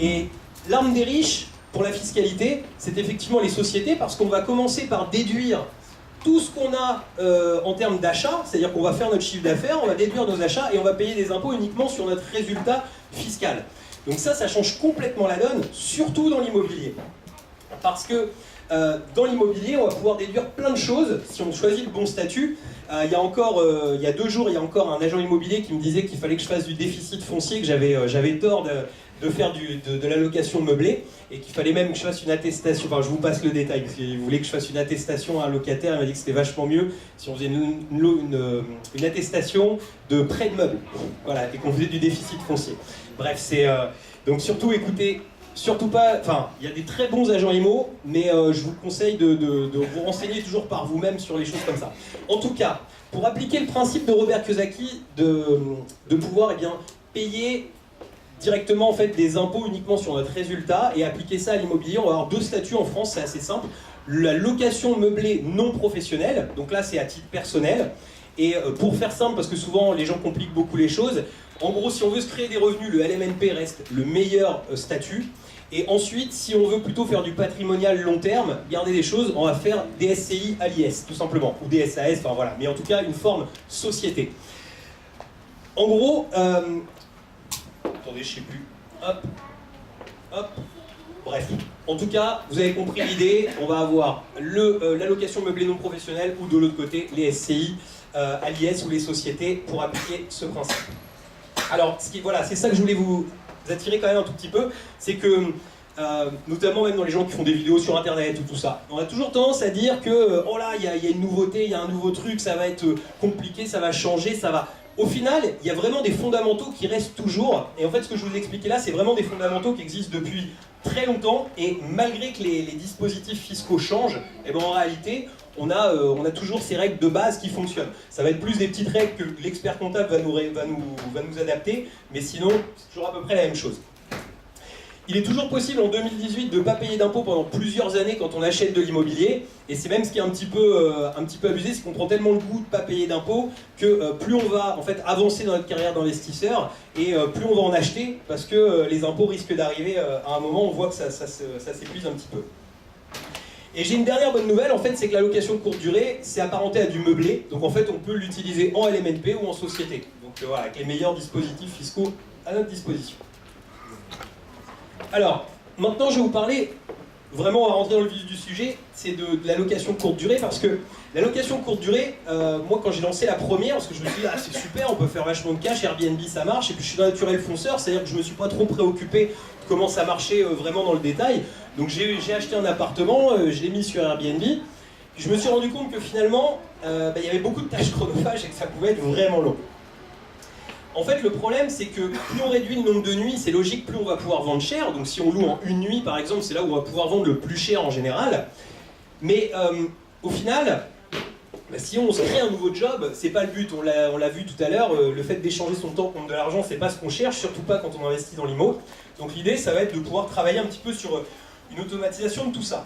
Et l'arme des riches, pour la fiscalité, c'est effectivement les sociétés, parce qu'on va commencer par déduire tout ce qu'on a en termes d'achat, c'est-à-dire qu'on va faire notre chiffre d'affaires, on va déduire nos achats et on va payer des impôts uniquement sur notre résultat fiscal. Donc ça change complètement la donne, surtout dans l'immobilier. Parce que dans l'immobilier, on va pouvoir déduire plein de choses si on choisit le bon statut. Il y a 2 jours, il y a encore un agent immobilier qui me disait qu'il fallait que je fasse du déficit foncier, que j'avais tort de faire de la location meublée, et qu'il fallait même que je fasse une attestation, enfin je vous passe le détail, parce qu'il voulait que je fasse une attestation à un locataire, il m'a dit que c'était vachement mieux si on faisait une attestation de prêt de meubles, voilà, et qu'on faisait du déficit foncier. Bref, donc surtout écoutez, surtout pas, enfin il y a des très bons agents IMO, mais je vous conseille de vous renseigner toujours par vous-même sur les choses comme ça. En tout cas, pour appliquer le principe de Robert Kiyosaki de pouvoir payer directement en fait des impôts uniquement sur notre résultat et appliquer ça à l'immobilier, on va avoir 2 statuts en France, c'est assez simple. La location meublée non professionnelle, donc là c'est à titre personnel, et pour faire simple, parce que souvent les gens compliquent beaucoup les choses, en gros si on veut se créer des revenus, le LMNP reste le meilleur statut. Et ensuite, si on veut plutôt faire du patrimonial long terme, garder des choses, on va faire des SCI à l'IS, tout simplement, ou des SAS, enfin voilà, mais en tout cas une forme société. En gros, attendez, je sais plus, hop, bref. En tout cas, vous avez compris l'idée, on va avoir l'allocation meublée non professionnelle ou de l'autre côté, les SCI à l'IS ou les sociétés pour appliquer ce principe. Alors, voilà, c'est ça que je voulais vous attirer quand même un tout petit peu, c'est que, notamment même dans les gens qui font des vidéos sur internet ou tout ça, on a toujours tendance à dire que, oh là, il y a une nouveauté, il y a un nouveau truc, ça va être compliqué, ça va changer, ça va... Au final, il y a vraiment des fondamentaux qui restent toujours, et en fait ce que je vous ai expliqué là, c'est vraiment des fondamentaux qui existent depuis très longtemps, et malgré que les dispositifs fiscaux changent, et en réalité, on a toujours ces règles de base qui fonctionnent. Ça va être plus des petites règles que l'expert comptable va nous adapter, mais sinon, c'est toujours à peu près la même chose. Il est toujours possible en 2018 de ne pas payer d'impôts pendant plusieurs années quand on achète de l'immobilier, et c'est même ce qui est un petit peu abusé, c'est qu'on prend tellement le goût de ne pas payer d'impôts que plus on va en fait avancer dans notre carrière d'investisseur, et plus on va en acheter, parce que les impôts risquent d'arriver à un moment où on voit que ça s'épuise un petit peu. Et j'ai une dernière bonne nouvelle, en fait, c'est que la location courte durée, c'est apparenté à du meublé, donc en fait on peut l'utiliser en LMNP ou en société, donc voilà, avec les meilleurs dispositifs fiscaux à notre disposition. Alors, maintenant je vais vous parler, vraiment on va rentrer dans le vif du sujet, c'est de la location courte durée, parce que la location courte durée, moi quand j'ai lancé la première, parce que je me suis dit, ah c'est super, on peut faire vachement de cash, Airbnb ça marche, et puis je suis naturel fonceur, c'est-à-dire que je me suis pas trop préoccupé de comment ça marchait vraiment dans le détail, donc j'ai acheté un appartement, je l'ai mis sur Airbnb, puis je me suis rendu compte que finalement, il y avait beaucoup de tâches chronophages et que ça pouvait être vraiment long. En fait, le problème, c'est que plus on réduit le nombre de nuits, c'est logique, plus on va pouvoir vendre cher. Donc si on loue en une nuit, par exemple, c'est là où on va pouvoir vendre le plus cher en général. Mais au final, si on se crée un nouveau job, c'est pas le but. On l'a vu tout à l'heure, le fait d'échanger son temps contre de l'argent, c'est pas ce qu'on cherche, surtout pas quand on investit dans l'IMO. Donc l'idée, ça va être de pouvoir travailler un petit peu sur une automatisation de tout ça.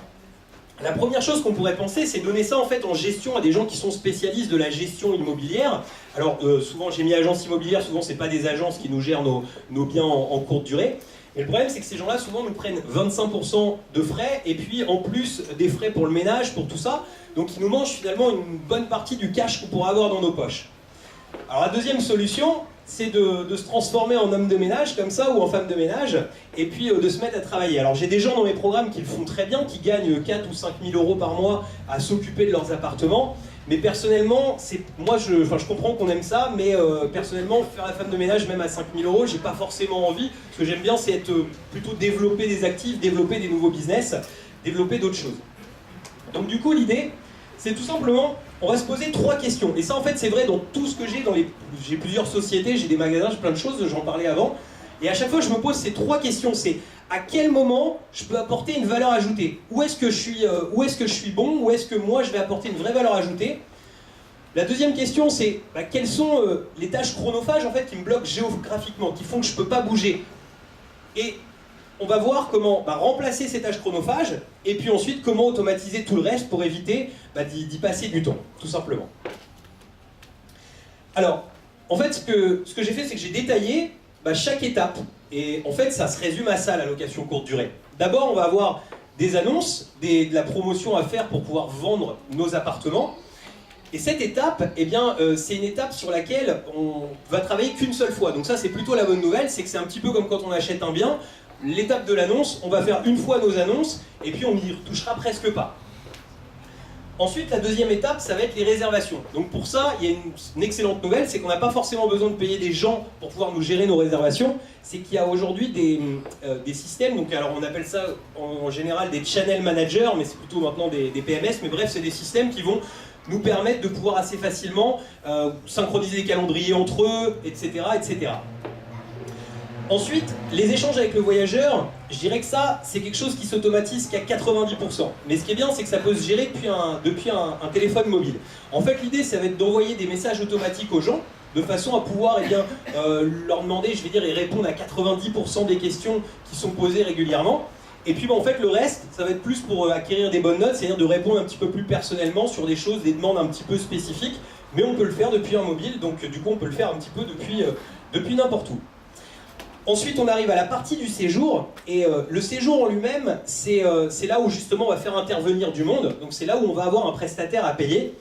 La première chose qu'on pourrait penser, c'est donner ça en fait en gestion à des gens qui sont spécialistes de la gestion immobilière. Alors souvent j'ai mis agence immobilière, souvent c'est pas des agences qui nous gèrent nos biens en courte durée. Mais le problème c'est que ces gens-là souvent nous prennent 25% de frais et puis en plus des frais pour le ménage, pour tout ça. Donc ils nous mangent finalement une bonne partie du cash qu'on pourra avoir dans nos poches. Alors la deuxième solution, c'est de se transformer en homme de ménage comme ça ou en femme de ménage et puis de se mettre à travailler. Alors j'ai des gens dans mes programmes qui le font très bien, qui gagnent 4 ou 5 000 euros par mois à s'occuper de leurs appartements. Mais personnellement, moi je comprends qu'on aime ça, mais personnellement faire la femme de ménage même à 5 000 euros, j'ai pas forcément envie. Ce que j'aime bien c'est plutôt développer des actifs, développer des nouveaux business, développer d'autres choses. Donc du coup l'idée, c'est tout simplement, on va se poser 3 questions. Et ça en fait c'est vrai dans tout ce que j'ai plusieurs sociétés, j'ai des magasins, j'ai plein de choses, j'en parlais avant. Et à chaque fois je me pose ces 3 questions, c'est à quel moment je peux apporter une valeur ajoutée? Où est-ce que je suis bon? Où est-ce que moi je vais apporter une vraie valeur ajoutée? La deuxième question c'est quelles sont les tâches chronophages en fait qui me bloquent géographiquement, qui font que je ne peux pas bouger. Et on va voir comment remplacer ces tâches chronophages et puis ensuite comment automatiser tout le reste pour éviter d'y passer du temps, tout simplement. Alors, en fait, ce que j'ai fait, c'est que j'ai détaillé chaque étape. Et en fait, ça se résume à ça, la location courte durée. D'abord, on va avoir des annonces, de la promotion à faire pour pouvoir vendre nos appartements. Et cette étape, c'est une étape sur laquelle on va travailler qu'une seule fois. Donc ça, c'est plutôt la bonne nouvelle, c'est que c'est un petit peu comme quand on achète un bien. L'étape de l'annonce, on va faire une fois nos annonces, et puis on n'y retouchera presque pas. Ensuite, la deuxième étape, ça va être les réservations. Donc pour ça, il y a une excellente nouvelle, c'est qu'on n'a pas forcément besoin de payer des gens pour pouvoir nous gérer nos réservations. C'est qu'il y a aujourd'hui des systèmes, donc alors on appelle ça en général des channel managers, mais c'est plutôt maintenant des PMS, mais bref, c'est des systèmes qui vont nous permettre de pouvoir assez facilement synchroniser les calendriers entre eux, etc., etc. Ensuite, les échanges avec le voyageur, je dirais que ça, c'est quelque chose qui s'automatise qu'à 90%. Mais ce qui est bien, c'est que ça peut se gérer depuis un téléphone mobile. En fait, l'idée, ça va être d'envoyer des messages automatiques aux gens, de façon à pouvoir leur demander, et répondre à 90% des questions qui sont posées régulièrement. Et puis en fait, le reste, ça va être plus pour acquérir des bonnes notes, c'est-à-dire de répondre un petit peu plus personnellement sur des choses, des demandes un petit peu spécifiques. Mais on peut le faire depuis un mobile, donc du coup, on peut le faire un petit peu depuis n'importe où. Ensuite, on arrive à la partie du séjour, et le séjour en lui-même, c'est là où justement on va faire intervenir du monde, donc c'est là où on va avoir un prestataire à payer.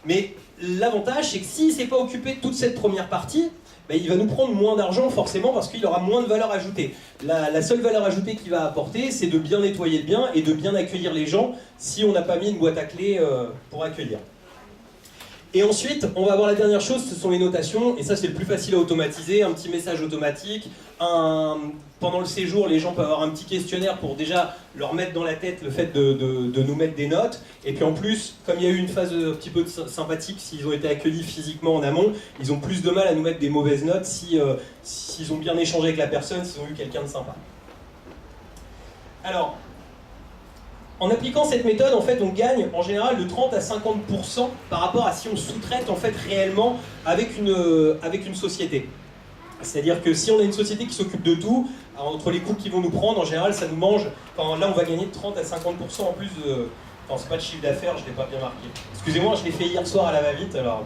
Mais l'avantage, c'est que s'il ne s'est pas occupé de toute cette première partie, il va nous prendre moins d'argent forcément parce qu'il aura moins de valeur ajoutée. La seule valeur ajoutée qu'il va apporter, c'est de bien nettoyer le bien et de bien accueillir les gens si on n'a pas mis une boîte à clés pour accueillir. Et ensuite, on va avoir la dernière chose, ce sont les notations, et ça c'est le plus facile à automatiser, un petit message automatique. Pendant le séjour, les gens peuvent avoir un petit questionnaire pour déjà leur mettre dans la tête le fait de nous mettre des notes. Et puis en plus, comme il y a eu une phase un petit peu sympathique, s'ils ont été accueillis physiquement en amont, ils ont plus de mal à nous mettre des mauvaises notes s'ils ont bien échangé avec la personne, s'ils ont eu quelqu'un de sympa. Alors, en appliquant cette méthode, en fait, on gagne en général de 30 à 50% par rapport à si on sous-traite en fait réellement avec une société. C'est-à-dire que si on a une société qui s'occupe de tout, entre les coûts qu'ils vont nous prendre, en général, ça nous mange. Enfin, là, on va gagner de 30 à 50% en plus de... Enfin, c'est pas de chiffre d'affaires, je ne l'ai pas bien marqué. Excusez-moi, je l'ai fait hier soir à la va-vite, alors...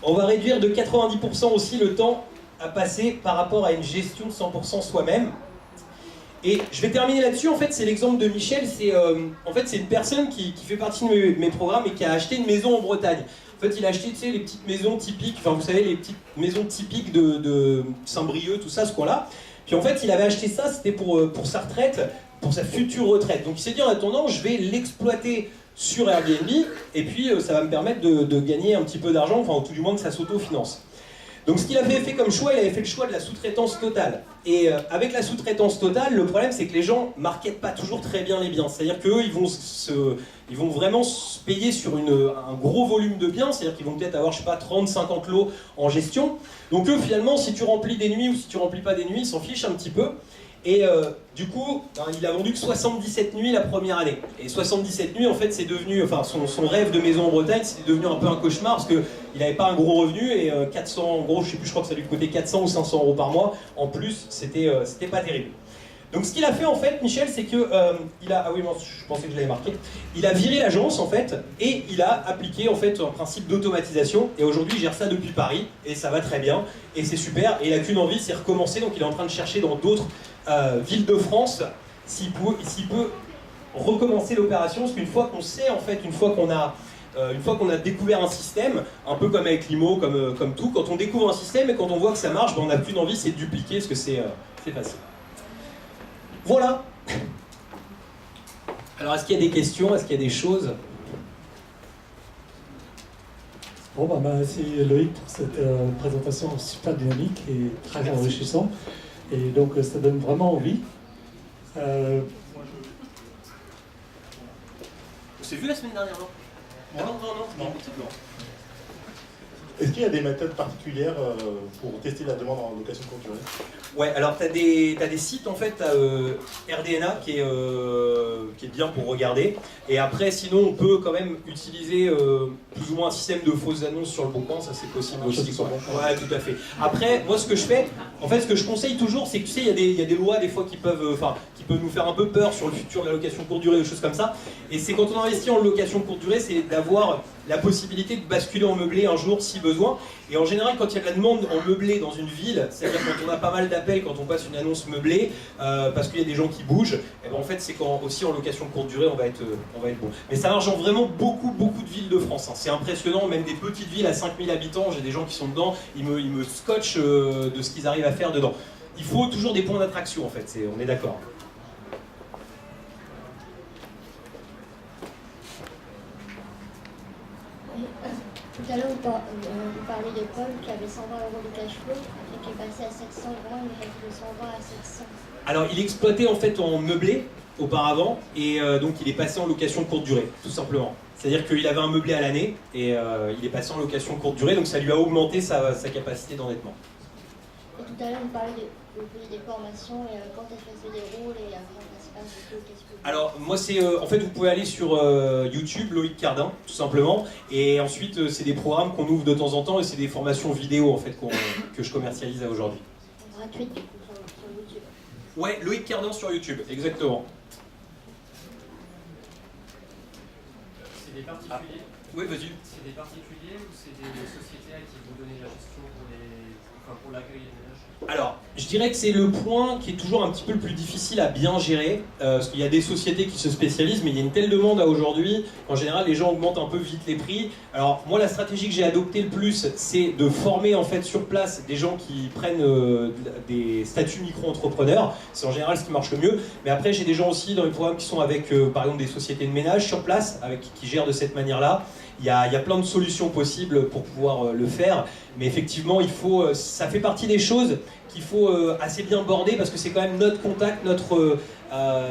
On va réduire de 90% aussi le temps à passer par rapport à une gestion 100% soi-même. Et je vais terminer là-dessus, en fait, c'est l'exemple de Michel, c'est une personne qui fait partie de mes programmes et qui a acheté une maison en Bretagne. En fait, il a acheté, les petites maisons typiques, enfin, vous savez, les petites maisons typiques de Saint-Brieuc, tout ça, ce coin-là. Puis en fait, il avait acheté ça, c'était pour sa retraite, pour sa future retraite. Donc il s'est dit, en attendant, je vais l'exploiter sur Airbnb, et puis ça va me permettre de gagner un petit peu d'argent, enfin, tout du moins que ça s'autofinance. Donc ce qu'il avait fait comme choix, il avait fait le choix de la sous-traitance totale. Et avec la sous-traitance totale, le problème c'est que les gens ne marketent pas toujours très bien les biens. C'est-à-dire qu'eux, ils vont vraiment se payer sur un gros volume de biens, c'est-à-dire qu'ils vont peut-être avoir, je sais pas, 30-50 lots en gestion. Donc eux, finalement, si tu remplis des nuits ou si tu remplis pas des nuits, ils s'en fichent un petit peu. Et du coup, il a vendu que 77 nuits la première année. Et 77 nuits, en fait, c'est devenu, enfin, son rêve de maison en Bretagne, c'était devenu un peu un cauchemar parce qu'il n'avait pas un gros revenu et 400, en gros, je sais plus, je crois que ça lui coûtait 400 ou 500 euros par mois. En plus, c'était pas terrible. Donc ce qu'il a fait en fait, Michel, c'est que ah oui, moi, je pensais que je l'avais marqué. Il a viré l'agence en fait et il a appliqué en fait un principe d'automatisation. Et aujourd'hui, il gère ça depuis Paris et ça va très bien et c'est super. Et il a qu'une envie, c'est recommencer. Donc il est en train de chercher dans d'autres villes de France s'il peut recommencer l'opération. Parce qu'une fois qu'on sait en fait, une fois qu'on a découvert un système, un peu comme avec l'IMO, comme tout, quand on découvre un système et quand on voit que ça marche, ben on n'a qu'une envie, c'est de dupliquer parce que c'est facile. Voilà. Alors, est-ce qu'il y a des questions? Est-ce qu'il y a des choses? Bon, bah, merci Loïc pour cette présentation super dynamique et très enrichissante. Et donc, ça donne vraiment envie. On s'est vu la semaine dernière, non? Non. Est-ce qu'il y a des méthodes particulières pour tester la demande en location courte durée? Ouais, alors t'as des sites en fait, RDNA qui est bien pour regarder. Et après, sinon, on peut quand même utiliser plus ou moins un système de fausses annonces sur le bon coin, ça c'est possible aussi. Quoi. Ouais, tout à fait. Après, moi ce que je fais, en fait, ce que je conseille toujours, c'est que tu sais, il y a des lois des fois qui peuvent nous faire un peu peur sur le futur de la location courte durée, des choses comme ça. Et c'est quand on investit en location courte durée, c'est d'avoir la possibilité de basculer en meublé un jour si besoin. Et en général, quand il y a de la demande en meublé dans une ville, c'est-à-dire quand on a pas mal d'appels, quand on passe une annonce meublée, parce qu'il y a des gens qui bougent, et ben en fait c'est quand aussi en location courte durée on va être bon. Mais ça marche dans vraiment beaucoup de villes de France. Hein. C'est impressionnant, même des petites villes à 5000 habitants, j'ai des gens qui sont dedans, ils me scotchent de ce qu'ils arrivent à faire dedans. Il faut toujours des points d'attraction en fait, on est d'accord. Tout à l'heure, vous parlez de Paul qui avait 120 € de cash flow et qui est passé à 720, il reste de 120 à 700. Alors, il exploitait en fait en meublé auparavant et donc il est passé en location courte durée, tout simplement. C'est-à-dire qu'il avait un meublé à l'année et il est passé en location courte durée, donc ça lui a augmenté sa capacité d'endettement. Et tout à l'heure, vous parlez des formations et quand est-ce qu'elles se déroulent et comment ça se passe du coup, Alors, moi, en fait, vous pouvez aller sur YouTube, Loïc Cardin, tout simplement. Et ensuite, c'est des programmes qu'on ouvre de temps en temps et c'est des formations vidéo, en fait, que je commercialise à aujourd'hui. Gratuite, du coup, sur YouTube. Ouais, Loïc Cardin sur YouTube, exactement. C'est des particuliers Oui, vas-y. C'est des particuliers ou c'est des sociétés à qui vous donnez la gestion pour l'accueil des ménages? Alors, je dirais que c'est le point qui est toujours un petit peu le plus difficile à bien gérer, parce qu'il y a des sociétés qui se spécialisent, mais il y a une telle demande à aujourd'hui, qu'en général les gens augmentent un peu vite les prix. Alors moi, la stratégie que j'ai adoptée le plus, c'est de former en fait sur place des gens qui prennent des statuts micro-entrepreneurs. C'est en général ce qui marche le mieux. Mais après, j'ai des gens aussi dans les programmes qui sont avec, par exemple, des sociétés de ménage sur place, qui gèrent de cette manière-là. Il y a plein de solutions possibles pour pouvoir le faire, mais effectivement, ça fait partie des choses qu'il faut assez bien border parce que c'est quand même notre contact,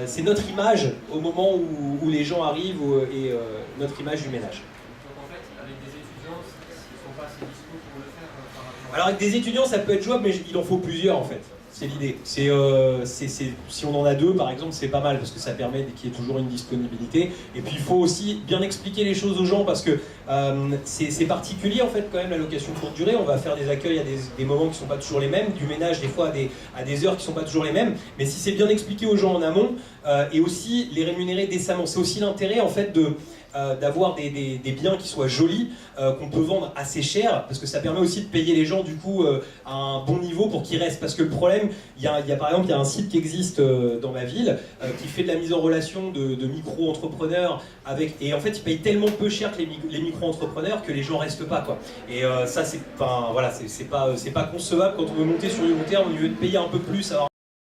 c'est notre image au moment où les gens arrivent et notre image du ménage. Donc en fait, avec des étudiants, ils ne sont pas assez dispo pour le faire par rapport à... Alors avec des étudiants, ça peut être jouable, mais il en faut plusieurs en fait. C'est l'idée. Si on en a deux, par exemple, c'est pas mal parce que ça permet qu'il y ait toujours une disponibilité. Et puis il faut aussi bien expliquer les choses aux gens parce que c'est particulier en fait quand même la location courte durée. On va faire des accueils à des moments qui ne sont pas toujours les mêmes, du ménage des fois à des heures qui ne sont pas toujours les mêmes. Mais si c'est bien expliqué aux gens en amont et aussi les rémunérer décemment, c'est aussi l'intérêt en fait d'avoir des biens qui soient jolis, qu'on peut vendre assez cher, parce que ça permet aussi de payer les gens du coup à un bon niveau pour qu'ils restent. Parce que le problème, par exemple, il y a un site qui existe dans ma ville qui fait de la mise en relation de micro-entrepreneurs et en fait, ils payent tellement peu cher que les micro-entrepreneurs que les gens restent pas quoi. Et ça, c'est pas concevable quand on veut monter sur le long terme, au lieu de payer un peu plus, avoir